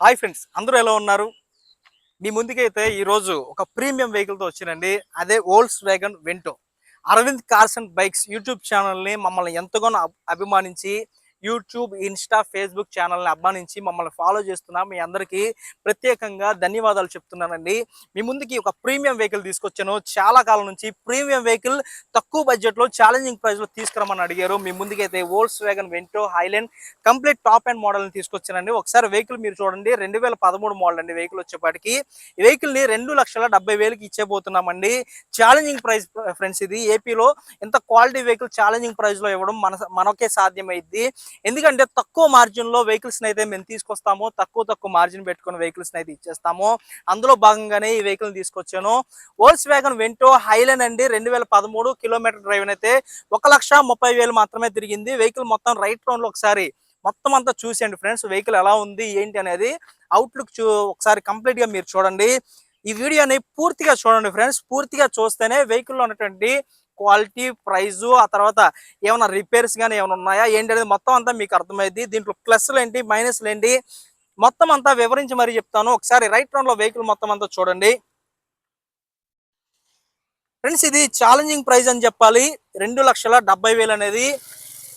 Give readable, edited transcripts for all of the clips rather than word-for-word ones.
Hi friends, అందరూ ఎలా ఉన్నారు? మీ ముందుకైతే ఈరోజు ఒక ప్రీమియం వెహికల్తో వచ్చినండి. అదే Volkswagen Vento. Arvind cars and bikes YouTube ఛానల్ని మమ్మల్ని ఎంతగానో అభిమానించి, యూట్యూబ్, ఇన్స్టా, ఫేస్బుక్ ఛానల్ని అభిమానించి మమ్మల్ని ఫాలో చేస్తున్నా మీ అందరికీ ప్రత్యేకంగా ధన్యవాదాలు చెప్తున్నానండి. మీ ముందుకి ఒక ప్రీమియం వెహికల్ తీసుకొచ్చాను. చాలా కాలం నుంచి ప్రీమియం వెహికల్ తక్కువ బడ్జెట్లో ఛాలెంజింగ్ ప్రైస్లో తీసుకురమ్మని అడిగారు. మీ ముందుకైతే Volkswagen Vento Highline complete top and మోడల్ని తీసుకొచ్చానండి. ఒకసారి వెహికల్ మీరు చూడండి. 2013 మోడల్ అండి వెహికల్ వచ్చేపాటికి. ఈ వెహికల్ ని 2,70,000కి ఇచ్చేబోతున్నామండి. Challenging price friends. ఇది ఏపీలో ఇంత క్వాలిటీ వెహికల్ ఛాలెంజింగ్ ప్రైస్ లో ఇవ్వడం మనకే సాధ్యమైంది. ఎందుకంటే తక్కువ మార్జిన్ లో వెహికల్స్ అయితే మేము తీసుకొస్తాము. తక్కువ మార్జిన్ పెట్టుకుని వెహికల్స్ అయితే ఇచ్చేస్తాము. అందులో భాగంగానే ఈ వెహికల్ తీసుకొచ్చాను. వోల్క్స్ వ్యాగన్ వెంటో హైలాండ్ అండి. 2013 కిలోమీటర్ డ్రైవ్ అయితే 1,30,000 మాత్రమే తిరిగింది. వెహికల్ మొత్తం రైట్ రౌండ్ లో ఒకసారి మొత్తం అంతా చూసేయండి ఫ్రెండ్స్. వెహికల్ ఎలా ఉంది ఏంటి అనేది అవుట్లుక్ ఒకసారి కంప్లీట్ గా మీరు చూడండి. ఈ వీడియోని పూర్తిగా చూడండి ఫ్రెండ్స్. పూర్తిగా చూస్తేనే వెహికల్లో ఉన్నటువంటి క్వాలిటీ, ప్రైజు, ఆ తర్వాత ఏమైనా రిపేర్స్ కానీ ఏమైనా ఉన్నాయా ఏంటి అనేది మొత్తం అంతా మీకు అర్థమైంది. దీంట్లో ప్లస్లు ఏంటి, మైనస్లు ఏంటి మొత్తం అంతా వివరించి మరీ చెప్తాను. ఒకసారి రైట్ రౌండ్ లో వెహికల్ మొత్తం అంతా చూడండి ఫ్రెండ్స్. ఇది ఛాలెంజింగ్ ప్రైస్ అని చెప్పాలి. 2,70,000 అనేది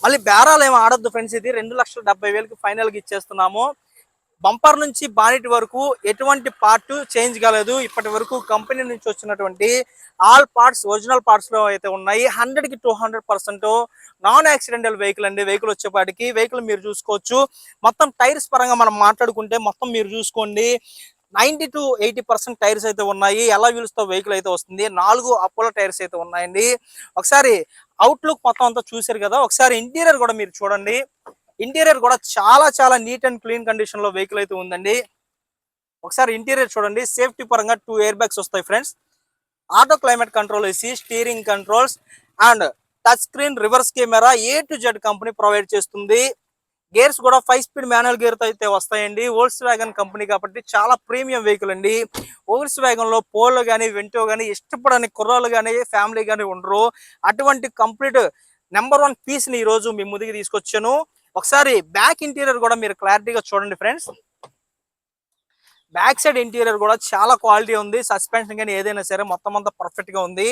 మళ్ళీ బేరాలు ఏమో ఆడొద్దు ఫ్రెండ్స్. ఇది 2,70,000కి ఫైనల్ గా ఇచ్చేస్తున్నాము. బంపర్ నుంచి బానెట్ వరకు ఎటువంటి పార్ట్ చేంజ్ కాలేదు. ఇప్పటి వరకు కంపెనీ నుంచి వచ్చినటువంటి ఆల్ పార్ట్స్ ఒరిజినల్ పార్ట్స్ లో అయితే ఉన్నాయి. 100కి 200% నాన్ యాక్సిడెంటల్ వెహికల్ అండి. వెహికల్ వచ్చేపాటికి వెహికల్ మీరు చూసుకోవచ్చు. మొత్తం టైర్స్ పరంగా మనం మాట్లాడుకుంటే మొత్తం మీరు చూసుకోండి 90 to 80% టైర్స్ అయితే ఉన్నాయి. ఎలా వీల్స్ తో వెహికల్ అయితే వస్తుంది. 4 అపోలో టైర్స్ అయితే ఉన్నాయండి. ఒకసారి అవుట్లుక్ మొత్తం అంతా చూసారు కదా. ఒకసారి ఇంటీరియర్ కూడా మీరు చూడండి. ఇంటీరియర్ కూడా చాలా నీట్ అండ్ క్లీన్ కండిషన్ లో వెహికల్ అయితే ఉందండి. ఒకసారి ఇంటీరియర్ చూడండి. సేఫ్టీ పరంగా 2 ఎయిర్ బ్యాగ్స్ వస్తాయి ఫ్రెండ్స్. ఆటో క్లైమేట్ కంట్రోల్ వేసి steering controls and touch screen, reverse camera A to Z company provide చేస్తుంది. గేర్స్ కూడా 5 స్పీడ్ మాన్యువల్ గేర్ తో అయితే వస్తాయండి. వోల్క్స్ వ్యాగన్ కంపెనీ కాబట్టి చాలా ప్రీమియం వెహికల్ అండి. వోల్క్స్ వ్యాగన్ లో పోలో గానీ వెంటో గానీ ఇష్టపడని కుర్రాలు గానీ ఫ్యామిలీ గానీ ఉండరు. అటువంటి కంప్లీట్ నెంబర్ 1 పీస్ ని ఈ రోజు మీ ముందుకు తీసుకొచ్చాను. ఒకసారి బ్యాక్ ఇంటీరియర్ కూడా మీరు క్లారిటీగా చూడండి ఫ్రెండ్స్. బ్యాక్ సైడ్ ఇంటీరియర్ కూడా చాలా క్వాలిటీ ఉంది. సస్పెన్షన్ కానీ ఏదైనా సరే మొత్తం అంతా పర్ఫెక్ట్ గా ఉంది.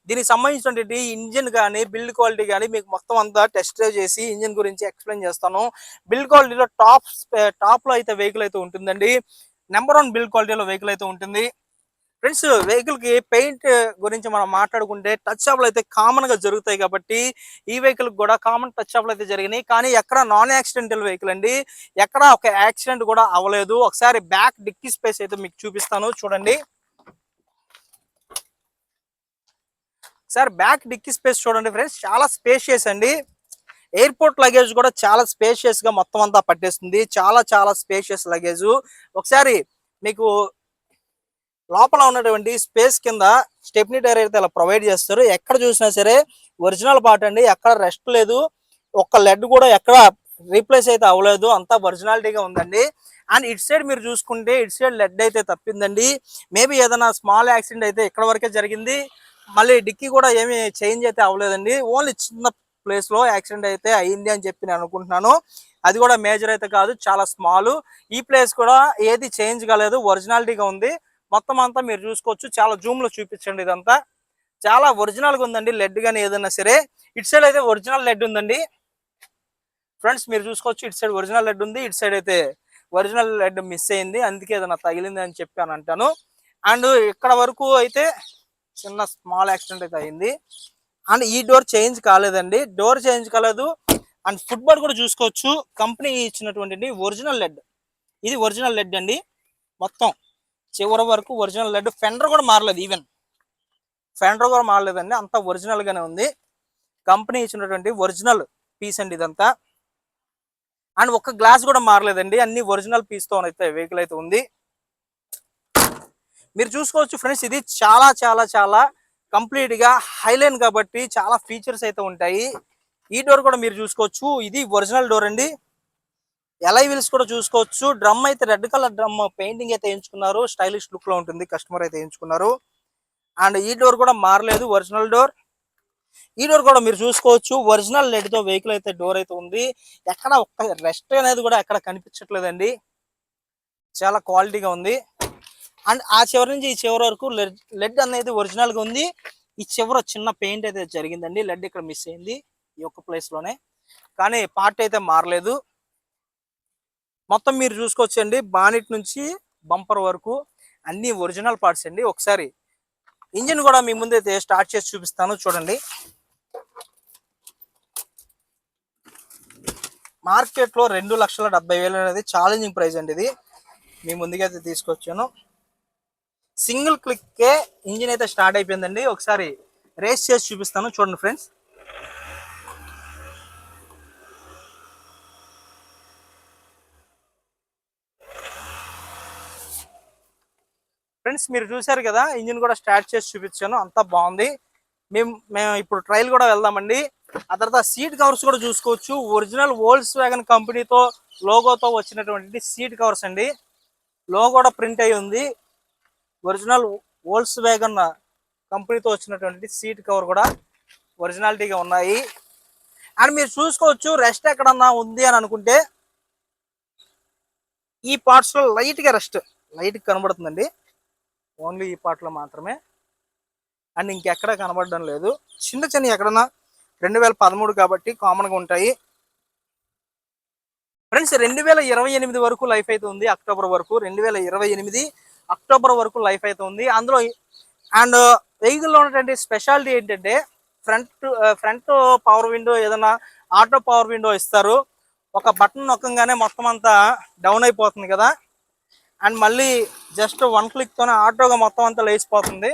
దీనికి సంబంధించినటువంటి ఇంజిన్ కానీ బిల్డ్ క్వాలిటీ కానీ మీకు మొత్తం అంతా టెస్ట్ డ్రైవ్ చేసి ఇంజిన్ గురించి ఎక్స్ప్లెయిన్ చేస్తాను. బిల్డ్ క్వాలిటీలో టాప్ లో అయితే వెహికల్ అయితే ఉంటుందండి. నెంబర్ 1 బిల్డ్ క్వాలిటీలో వెహికల్ అయితే ఉంటుంది ఫ్రెండ్స్. వెహికల్ కి పెయింట్ గురించి మనం మాట్లాడుకుంటే టచ్ షాప్లు అయితే కామన్ గా జరుగుతాయి కాబట్టి ఈ వెహికల్ కూడా కామన్ టచ్ షాప్లు అయితే జరిగినాయి. కానీ ఎక్కడ నాన్ యాక్సిడెంటల్ వెహికల్ అండి. ఎక్కడ ఒక యాక్సిడెంట్ కూడా అవ్వలేదు. ఒకసారి బ్యాక్ డిక్కీ స్పేస్ అయితే మీకు చూపిస్తాను చూడండి. సార్ బ్యాక్ డిక్కీ స్పేస్ చూడండి ఫ్రెండ్స్. చాలా స్పేషియస్ అండి. ఎయిర్పోర్ట్ లగేజ్ కూడా చాలా స్పేషియస్ గా మొత్తం అంతా పట్టేస్తుంది. చాలా స్పేషియస్ లగేజ్. ఒకసారి మీకు లోపల ఉన్నటువంటి స్పేస్ కింద స్టెప్నీ టైర్ అయితే ఇలా ప్రొవైడ్ చేస్తారు. ఎక్కడ చూసినా సరే ఒరిజినల్ పార్ట్ అండి. ఎక్కడ రెస్ట్ లేదు. ఒక్క లెడ్ కూడా ఎక్కడ రీప్లేస్ అయితే అవ్వలేదు. అంతా ఒరిజినాలిటీగా ఉందండి. అండ్ ఇటు సైడ్ మీరు చూసుకుంటే ఇటు సైడ్ లెడ్ అయితే తప్పిందండి. మేబీ ఏదైనా స్మాల్ యాక్సిడెంట్ అయితే ఇక్కడ వరకే జరిగింది. మళ్ళీ డిక్కీ కూడా ఏమి చేంజ్ అయితే అవ్వలేదండి. ఓన్లీ చిన్న ప్లేస్ లో యాక్సిడెంట్ అయితే అయ్యింది అని చెప్పి నేను అనుకుంటున్నాను. అది కూడా మేజర్ అయితే కాదు, చాలా స్మాల్. ఈ ప్లేస్ కూడా ఏది చేంజ్ కాలేదు, ఒరిజినాలిటీగా ఉంది. మొత్తం అంతా మీరు చూసుకోవచ్చు. చాలా జూమ్ లో చూపించండి. ఇదంతా చాలా ఒరిజినల్ గా ఉందండి. లెడ్ గానీ ఏదైనా సరే ఇటు సైడ్ అయితే ఒరిజినల్ లెడ్ ఉందండి ఫ్రెండ్స్. మీరు చూసుకోవచ్చు. ఇటు సైడ్ ఒరిజినల్ లెడ్ ఉంది. ఇటు సైడ్ అయితే ఒరిజినల్ లెడ్ మిస్ అయింది. అందుకే ఏదైనా తగిలింది అని చెప్పి అని అంటాను. అండ్ ఇక్కడ వరకు అయితే చిన్న స్మాల్ యాక్సిడెంట్ అయితే అయింది. అండ్ ఈ డోర్ చేంజ్ కాలేదండి. డోర్ చేంజ్ కాలేదు. అండ్ ఫుట్బాల్ కూడా చూసుకోవచ్చు. కంపెనీ ఇచ్చినటువంటి ఒరిజినల్ లెడ్. ఇది ఒరిజినల్ లెడ్ అండి. మొత్తం చివరి వరకు ఒరిజినల్ లెడ్. ఫెండర్ కూడా మారలేదు. ఈవెన్ ఫెండర్ కూడా మారలేదండి. అంతా ఒరిజినల్ గానే ఉంది. కంపెనీ ఇచ్చినటువంటి ఒరిజినల్ పీస్ అండి ఇదంతా. అండ్ ఒక్క గ్లాస్ కూడా మారలేదండి. అన్ని ఒరిజినల్ పీస్ తో అయితే వెహికల్ అయితే ఉంది. మీరు చూసుకోవచ్చు ఫ్రెండ్స్. ఇది చాలా కంప్లీట్ గా హైలైన్ కాబట్టి చాలా ఫీచర్స్ అయితే ఉంటాయి. ఈ డోర్ కూడా మీరు చూసుకోవచ్చు. ఇది ఒరిజినల్ డోర్ అండి. ఎలై వీల్స్ కూడా చూసుకోవచ్చు. డ్రమ్ అయితే రెడ్ కలర్ డ్రమ్ పెయింటింగ్ అయితే ఎంచుకున్నారు. స్టైలిష్ లుక్ లో ఉంటుంది. కస్టమర్ అయితే ఎంచుకున్నారు. అండ్ ఈ డోర్ కూడా మారలేదు, ఒరిజినల్ డోర్. ఈ డోర్ కూడా మీరు చూసుకోవచ్చు. ఒరిజినల్ లెడ్ తో వెహికల్ అయితే డోర్ అయితే ఉంది. ఎక్కడ ఒక్క రెస్ట్ అనేది కూడా ఎక్కడ కనిపించట్లేదండి. చాలా క్వాలిటీగా ఉంది. అండ్ ఆ చివరి నుంచి ఈ చివరి వరకు లెడ్ అనేది ఒరిజినల్ గా ఉంది. ఈ చివర చిన్న పెయింట్ అయితే జరిగిందండి, లెడ్ ఇక్కడ మిస్ అయింది ఈ ఒక్క ప్లేస్ లోనే, కానీ పార్ట్ అయితే మారలేదు. మొత్తం మీరు చూసుకోవచ్చండి, బానెట్ నుంచి బంపర్ వరకు అన్ని ఒరిజినల్ పార్ట్స్ అండి. ఒకసారి ఇంజిన్ కూడా మీ ముందైతే స్టార్ట్ చేసి చూపిస్తాను చూడండి. మార్కెట్ లో 2,70,000 అనేది ఛాలెంజింగ్ ప్రైస్ అండి. ఇది మీ ముందుకైతే తీసుకొచ్చాను. సింగిల్ క్లిక్కే ఇంజిన్ అయితే స్టార్ట్ అయిపోయిందండి. ఒకసారి రేస్ చేసి చూపిస్తాను చూడండి ఫ్రెండ్స్. ఫ్రెండ్స్ మీరు చూసారు కదా, ఇంజిన్ కూడా స్టార్ట్ చేసి చూపించాను, అంతా బాగుంది. మేము ఇప్పుడు ట్రయల్ కూడా వెళ్దామండి. ఆ తర్వాత సీట్ కవర్స్ కూడా చూసుకోవచ్చు. ఒరిజినల్ వోల్క్స్ వ్యాగన్ కంపెనీతో లోగోతో వచ్చినటువంటి సీట్ కవర్స్ అండి. లోగో కూడా ప్రింట్ అయి ఉంది. ఒరిజినల్ వోల్క్స్ వ్యాగన్ కంపెనీతో వచ్చినటువంటి సీట్ కవర్ కూడా ఒరిజినాలిటీగా ఉన్నాయి. అండ్ మీరు చూసుకోవచ్చు, రెస్ట్ ఎక్కడన్నా ఉంది అని అనుకుంటే ఈ పార్ట్స్ లో లైట్ కనబడుతుందండి. ఓన్లీ ఈ పార్ట్ లో మాత్రమే, అండ్ ఇంకెక్కడ కనబడడం లేదు. చిన్న ఎక్కడన్నా 2013 కాబట్టి కామన్ గా ఉంటాయి. ఫ్రెండ్స్ 2028 వరకు లైఫ్ అయితే ఉంది. అక్టోబర్ వరకు 2028 అక్టోబర్ వరకు లైఫ్ అయితే ఉంది అందులో. అండ్ వెహికల్ లో ఉన్నటువంటి స్పెషాలిటీ ఏంటంటే ఫ్రంట్ పవర్ విండో, ఏదైనా ఆటో పవర్ విండో ఇస్తారు. ఒక బటన్ నొక్కగానే మొత్తం అంతా డౌన్ అయిపోతుంది కదా, అండ్ మళ్ళీ జస్ట్ 1 క్లిక్ తోనే ఆటోగా మొత్తం అంతా లేచిపోతుంది.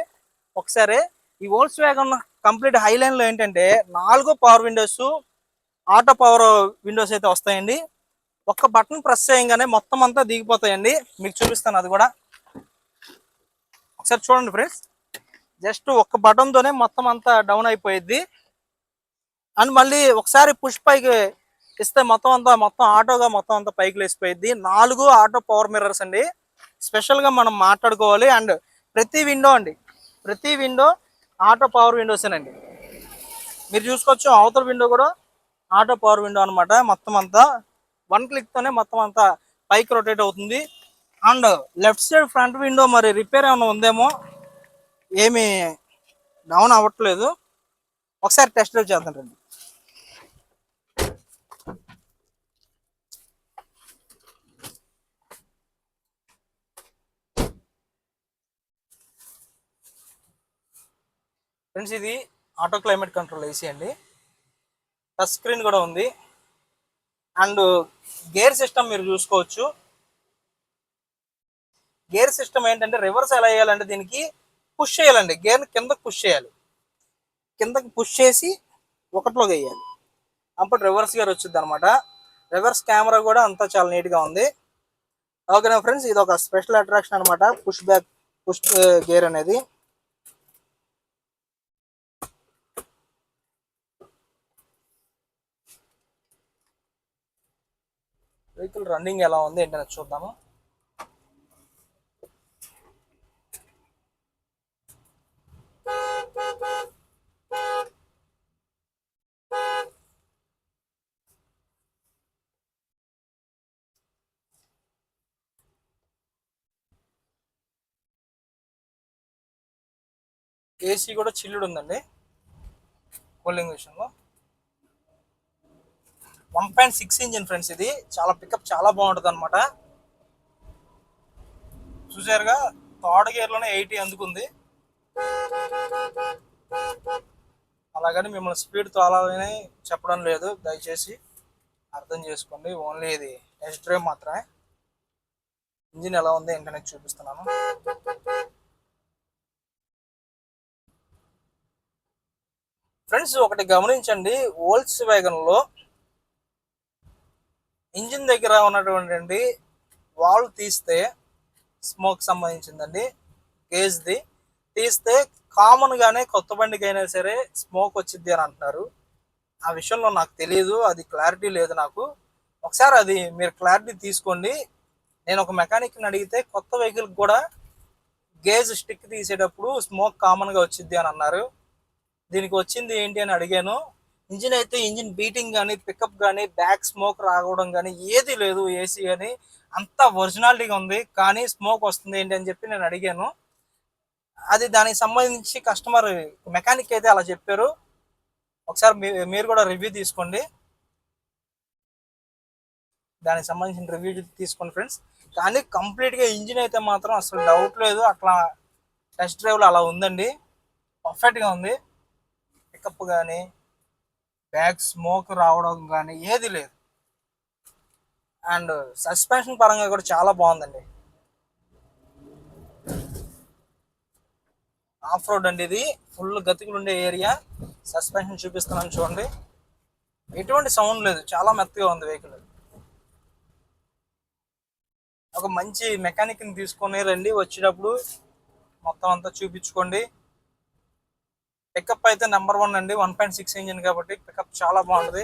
ఒకసారి ఈ వోల్క్స్ వ్యాగన్ కంప్లీట్ హైలైన్ లో ఏంటంటే 4 power Windows, auto power Windows అయితే వస్తాయండి. ఒక్క బటన్ ప్రెస్ చేయగానే మొత్తం అంతా దిగిపోతాయండి. మీకు చూపిస్తాను అది కూడా ఒకసారి చూడండి ఫ్రెండ్స్. జస్ట్ ఒక్క బటన్ తోనే మొత్తం అంతా డౌన్ అయిపోయింది. అండ్ మళ్ళీ ఒకసారి పుష్ పైకి ఇస్తే మొత్తం ఆటోగా మొత్తం అంతా పైకి లేసిపోయింది. 4 ఆటో పవర్ మిర్రర్స్ అండి. స్పెషల్ గా మనం మాట్లాడుకోవాలి. అండ్ ప్రతి విండో ఆటో పవర్ విండోసేనండి. మీరు చూసుకోవచ్చు, అవతల విండో కూడా ఆటో పవర్ విండో అనమాట. మొత్తం అంతా 1 క్లిక్ తోనే మొత్తం అంతా పైకి రొటేట్ అవుతుంది. And left side front window మరి రిపేర్ ఏమైనా ఉందేమో, ఏమి డౌన్ అవ్వట్లేదు. ఒకసారి టెస్ట్ డ్రైవ్ చేద్దాం రండి. ఫ్రెండ్స్ ఇది ఆటో క్లైమేట్ కంట్రోల్ ఏసీ అండి. టచ్ స్క్రీన్ కూడా ఉంది. అండ్ గేర్ సిస్టమ్ మీరు చూసుకోవచ్చు. గేర్ సిస్టమ్ ఏంటంటే రివర్స్ ఎలా వేయాలంటే దీనికి పుష్ చేయాలండి. గేర్ని కిందకి పుష్ చేసి ఒకటిలోకి వేయాలి, అప్పుడు రివర్స్ గేర్ వచ్చింది అనమాట. రివర్స్ కెమెరా కూడా అంతా చాలా నీట్గా ఉంది. ఓకేనా ఫ్రెండ్స్, ఇది ఒక స్పెషల్ అట్రాక్షన్ అనమాట, పుష్ గేర్ అనేది. వెహికల్ రన్నింగ్ ఎలా ఉంది ఏంటనేది చూద్దాము. ఏసీ కూడా చిల్లుడు ఉందండి కూలింగ్ విషయంలో. 1.6 ఇంజిన్ ఫ్రెండ్స్. ఇది చాలా పికప్ చాలా బాగుంటుంది అనమాట. చూసారుగా, థర్డ్ గేర్ లోనే 80 అందుకుంది. అలాగని మిమ్మల్ని స్పీడ్ తోలాలని చెప్పడం లేదు, దయచేసి అర్థం చేసుకోండి. ఓన్లీ ఇది టెస్ట్ డ్రైవ్ మాత్రమే. ఇంజిన్ ఎలా ఉంది ఏంటనేది చూపిస్తున్నాను. ఫ్రెండ్స్ ఒకటి గమనించండి, వోల్క్స్ వ్యాగన్ లో ఇంజిన్ దగ్గర ఉన్నటువంటి వాల్వ్ తీస్తే, స్మోక్ సంబంధించిందండి, గేజ్ది తీస్తే కామన్ గానే కొత్త బండికి అయినా సరే స్మోక్ వచ్చింది అని అంటున్నారు. ఆ విషయంలో నాకు తెలియదు, అది క్లారిటీ లేదు నాకు. ఒకసారి అది మీరు క్లారిటీ తీసుకోండి. నేను ఒక మెకానిక్ని అడిగితే కొత్త వెహికల్ కూడా గేజ్ స్టిక్ తీసేటప్పుడు స్మోక్ కామన్గా వచ్చింది అని అన్నారు. దీనికి వచ్చింది ఏంటి అని అడిగాను. ఇంజిన్ బీటింగ్ కానీ, పికప్ కానీ, బ్యాక్ స్మోక్ రావడం కానీ ఏది లేదు. ఏసీ కానీ అంత ఒరిజినాలిటీగా ఉంది, కానీ స్మోక్ వస్తుంది ఏంటి అని చెప్పి నేను అడిగాను. అది దానికి సంబంధించి కస్టమర్ మెకానిక్ అయితే అలా చెప్పారు. ఒకసారి మీరు కూడా రివ్యూ తీసుకోండి, దానికి సంబంధించిన రివ్యూ తీసుకోండి ఫ్రెండ్స్. కానీ కంప్లీట్గా ఇంజిన్ అయితే మాత్రం అసలు డౌట్ లేదు, అట్లా టెస్ట్ డ్రైవ్లో అలా ఉందండి, పర్ఫెక్ట్గా ఉంది. పికప్ కానీ బ్యాక్ స్మోక్ రావడం కానీ ఏది లేదు. అండ్ సస్పెన్షన్ పరంగా కూడా చాలా బాగుందండి. ఆఫ్ రోడ్ అండి ఇది, ఫుల్ గతికులు ఉండే ఏరియా. సస్పెన్షన్ చూపిస్తున్నాను చూడండి, ఎటువంటి సౌండ్ లేదు, చాలా మెత్తగా ఉంది వెహికల్. ఒక మంచి మెకానిక్ని తీసుకొని రండి, వచ్చేటప్పుడు మొత్తం అంతా చూపించుకోండి. పికప్ అయితే నెంబర్ 1 అండి, 1.6 ఇంజిన్ కాబట్టి పికప్ చాలా బాగుంటుంది.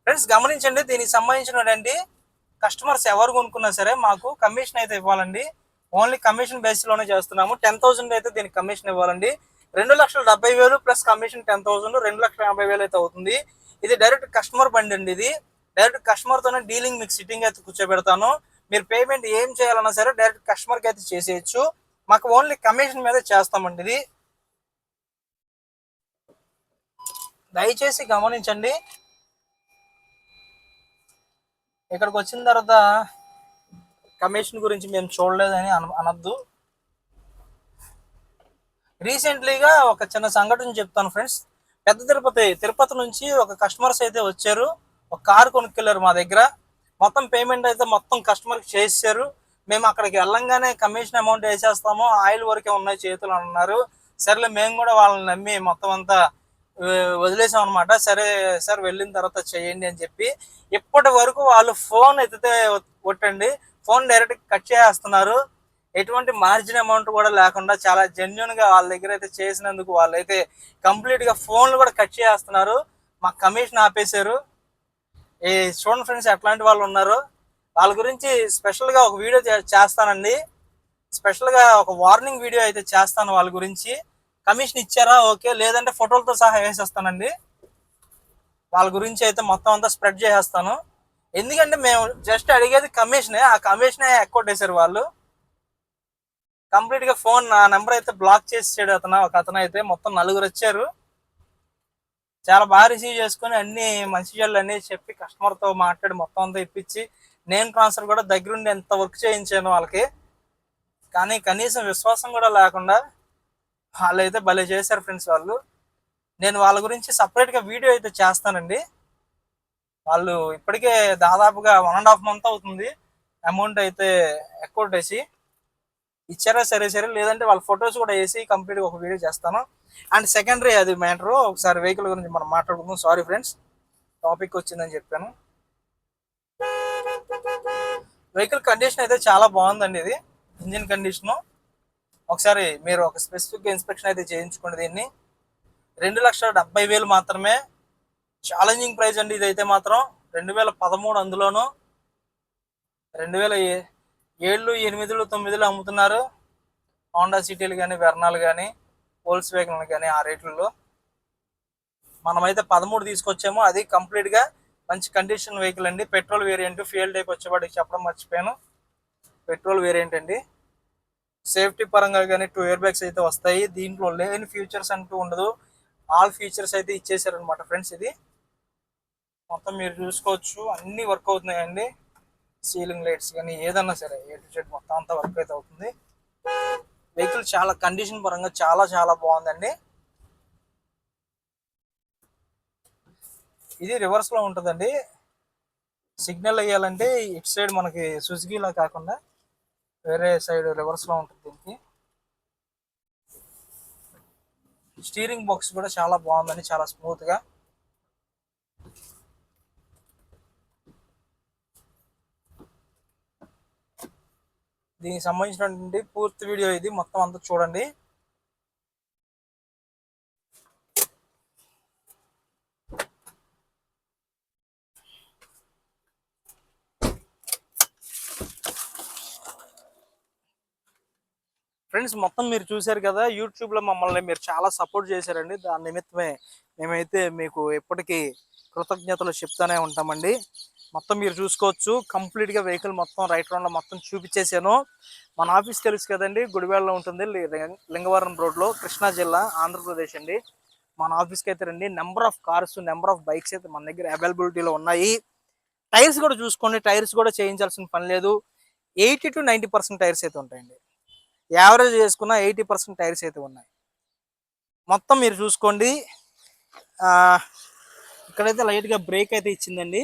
ఫ్రెండ్స్ గమనించండి, దీనికి సంబంధించినటువంటి కస్టమర్స్ ఎవరు కొనుక్కున్నా సరే మాకు కమిషన్ అయితే ఇవ్వాలండి. ఓన్లీ కమిషన్ బేస్లోనే చేస్తున్నాము. 10,000 అయితే దీనికి కమిషన్ ఇవ్వాలండి. 2,70,000 ప్లస్ కమిషన్ 10,000, 2,50,000 అయితే అవుతుంది. ఇది డైరెక్ట్ కస్టమర్ బండి అండి, ఇది డైరెక్ట్ కస్టమర్తోనే డీలింగ్, మీకు సిట్టింగ్ అయితే కూర్చోబెడతాను. మీరు పేమెంట్ ఏం చేయాలన్నా సరే డైరెక్ట్ కస్టమర్కి అయితే చేసేయచ్చు. మాకు ఓన్లీ కమిషన్ మీద చేస్తామండి. ఇది దయచేసి గమనించండి. ఇక్కడికి వచ్చిన తర్వాత కమిషన్ గురించి మేము చూడలేదని అనద్దు. రీసెంట్లీగా ఒక చిన్న సంఘటన చెప్తాను ఫ్రెండ్స్. పెద్ద తిరుపతి నుంచి ఒక కస్టమర్స్ అయితే వచ్చారు, ఒక కారు కొనుక్కెళ్ళారు మా దగ్గర. మొత్తం పేమెంట్ అయితే మొత్తం కస్టమర్కి చేసేసారు. మేము అక్కడికి వెళ్ళంగానే కమిషన్ అమౌంట్ వేసేస్తాము, ఆయిల్ వరకే ఉన్నాయి చేతులు అన్నారు. సరేలే మేము కూడా వాళ్ళని నమ్మి మొత్తం అంతా వదిలేసాం అనమాట. సరే సార్ వెళ్ళిన తర్వాత చేయండి అని చెప్పి. ఇప్పటి వరకు వాళ్ళు ఫోన్ ఎత్తితే కొట్టండి, ఫోన్ డైరెక్ట్ కట్ చేస్తున్నారు. ఎటువంటి మార్జిన్ అమౌంట్ కూడా లేకుండా చాలా జెన్యున్గా వాళ్ళ దగ్గర అయితే చేసినందుకు వాళ్ళైతే కంప్లీట్గా ఫోన్లు కూడా కట్ చేస్తున్నారు, మాకు కమిషన్ ఆపేశారు. ఈ చూడండి ఫ్రెండ్స్ ఎట్లాంటి వాళ్ళు ఉన్నారు. వాళ్ళ గురించి స్పెషల్గా ఒక వీడియో చేస్తానండి, స్పెషల్గా ఒక వార్నింగ్ వీడియో అయితే చేస్తాను వాళ్ళ గురించి. కమిషన్ ఇచ్చారా ఓకే, లేదంటే ఫోటోలతో సహా వేసేస్తానండి. వాళ్ళ గురించి అయితే మొత్తం అంతా స్ప్రెడ్ చేసేస్తాను. ఎందుకంటే మేము జస్ట్ అడిగేది కమిషనే, ఆ కమిషనే ఎక్కొట్టేశారు వాళ్ళు. కంప్లీట్గా ఫోన్ నా నెంబర్ అయితే బ్లాక్ చేసాడు ఒక అతను అయితే. మొత్తం 4 వచ్చారు, చాలా బాగా రిసీవ్ చేసుకుని అన్ని మంచి చెళ్ళు అన్నీ చెప్పి కస్టమర్తో మాట్లాడి మొత్తం అంతా ఇప్పించి నేను ట్రాన్స్ఫర్ కూడా దగ్గరుండి ఎంత వర్క్ చేయించాను వాళ్ళకి. కానీ కనీసం విశ్వాసం కూడా లేకుండా వాళ్ళైతే భలే చేశారు ఫ్రెండ్స్ వాళ్ళు. నేను వాళ్ళ గురించి సపరేట్గా వీడియో అయితే చేస్తానండి. వాళ్ళు ఇప్పటికే దాదాపుగా 1.5 month అవుతుంది అమౌంట్ అయితే ఎక్కొట్టేసి. ఇచ్చారా సరే సరే, లేదంటే వాళ్ళ ఫొటోస్ కూడా వేసి కంప్లీట్గా ఒక వీడియో చేస్తాను. అండ్ సెకండరీ అది మ్యాటరు, ఒకసారి వెహికల్ గురించి మనం మాట్లాడుకుందాం. సారీ ఫ్రెండ్స్, టాపిక్ వచ్చిందని చెప్పాను. వెహికల్ కండిషన్ అయితే చాలా బాగుందండి, ఇది ఇంజిన్ కండిషను. ఒకసారి మీరు ఒక స్పెసిఫిక్ ఇన్స్పెక్షన్ అయితే చేయించుకోండి. దీన్ని 2,70,000 మాత్రమే, ఛాలెంజింగ్ ప్రైస్ అండి ఇదైతే మాత్రం. 2013 అందులోను 2007, 8, 9 అమ్ముతున్నారు. హోండా సిటీలు కానీ, వెర్నాలు కానీ, వోల్క్స్ వ్యాగన్లు కానీ ఆ రేట్లలో. మనమైతే 13 తీసుకొచ్చాము, అది కంప్లీట్గా మంచి కండిషన్ వెహికల్ అండి. పెట్రోల్ వేరియంట్, ఫ్యూయల్ టైప్ వచ్చేవాడికి చెప్పడం మర్చిపోయాను, పెట్రోల్ వేరియంట్ అండి. సేఫ్టీ పరంగా కానీ 2 ఎయిర్ బ్యాగ్స్ అయితే వస్తాయి. దీంట్లో లేని ఫీచర్స్ అంటూ ఉండదు, ఆల్ ఫీచర్స్ అయితే ఇచ్చేసారనమాట ఫ్రెండ్స్. ఇది మొత్తం మీరు చూసుకోవచ్చు, అన్నీ వర్క్ అవుతున్నాయండి. సీలింగ్ లైట్స్ కానీ ఏదన్నా సరే ఏ టు జెడ్ మొత్తం అంతా వర్క్ అయితే అవుతుంది. వెహికల్ చాలా కండిషన్ పరంగా చాలా చాలా బాగుందండి. ఇది రివర్స్లో ఉంటుందండి. సిగ్నల్ వేయాలంటే ఇటు సైడ్ మనకి సుజుకీలా కాకుండా వేరే సైడ్ రివర్స్లో ఉంటుంది దీనికి. స్టీరింగ్ బాక్స్ కూడా చాలా బాగుందండి, చాలా స్మూత్గా. దీనికి సంబంధించినటువంటి పూర్తి వీడియో ఇది, మొత్తం అంతా చూడండి. ఫ్రెండ్స్ మొత్తం మీరు చూశారు కదా, యూట్యూబ్లో మమ్మల్ని మీరు చాలా సపోర్ట్ చేశారండి. దాని నిమిత్తమే మేమైతే మీకు ఎప్పటికీ కృతజ్ఞతలు చెప్తానే ఉంటామండి. మొత్తం మీరు చూసుకోవచ్చు, కంప్లీట్గా వెహికల్ మొత్తం రైట్ రౌండ్లో మొత్తం చూపించేసాను. మన ఆఫీస్ తెలుసు కదండి, గుడివాడలో ఉంటుంది, లింగవరం రోడ్లో, కృష్ణా జిల్లా, ఆంధ్రప్రదేశ్ అండి. మన ఆఫీస్కి అయితే రండి. Number of cars, number of bikes అయితే మన దగ్గర అవైలబిలిటీలో ఉన్నాయి. టైర్స్ కూడా చూసుకోండి, టైర్స్ కూడా చేయించాల్సిన పని లేదు. 80 to 90% టైర్స్ అయితే ఉంటాయండి. యావరేజ్ చేసుకున్న 80% టైర్స్ అయితే ఉన్నాయి. మొత్తం మీరు చూసుకోండి. ఇక్కడైతే లైట్గా బ్రేక్ అయితే ఇచ్చిందండి,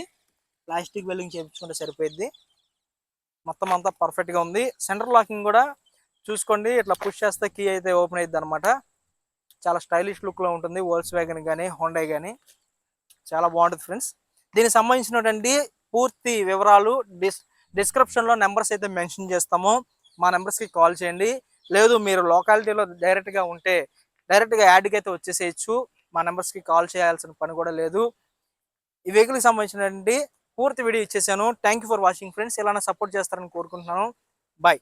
ప్లాస్టిక్ వెల్డింగ్ చేయించుకుంటే సరిపోయింది. మొత్తం అంతా పర్ఫెక్ట్గా ఉంది. సెంటర్ లాకింగ్ కూడా చూసుకోండి, ఇట్లా పుష్ చేస్తే కీ అయితే ఓపెన్ అయ్యిద్ది అనమాట. చాలా స్టైలిష్ లుక్లో ఉంటుంది. వోల్క్స్ వ్యాగన్ కానీ హోండా కానీ చాలా బాగుంటుంది ఫ్రెండ్స్. దీనికి సంబంధించినటువంటి పూర్తి వివరాలు డిస్క్రిప్షన్లో నెంబర్స్ అయితే మెన్షన్ చేస్తాము. మా నెంబర్స్కి కాల్ చేయండి. లేదు మీరు లోకాలిటీలో డైరెక్ట్గా ఉంటే డైరెక్ట్గా యాడ్కి అయితే వచ్చేసేయచ్చు. మా నెంబర్స్కి కాల్ చేయాల్సిన పని కూడా లేదు. ఈ వెహికల్కి సంబంధించినటువంటి పూర్తి వీడియో ఇచ్చేసాను. Thank you for watching friends. ఇలానే సపోర్ట్ చేస్తారని కోరుకుంటున్నాను. బాయ్.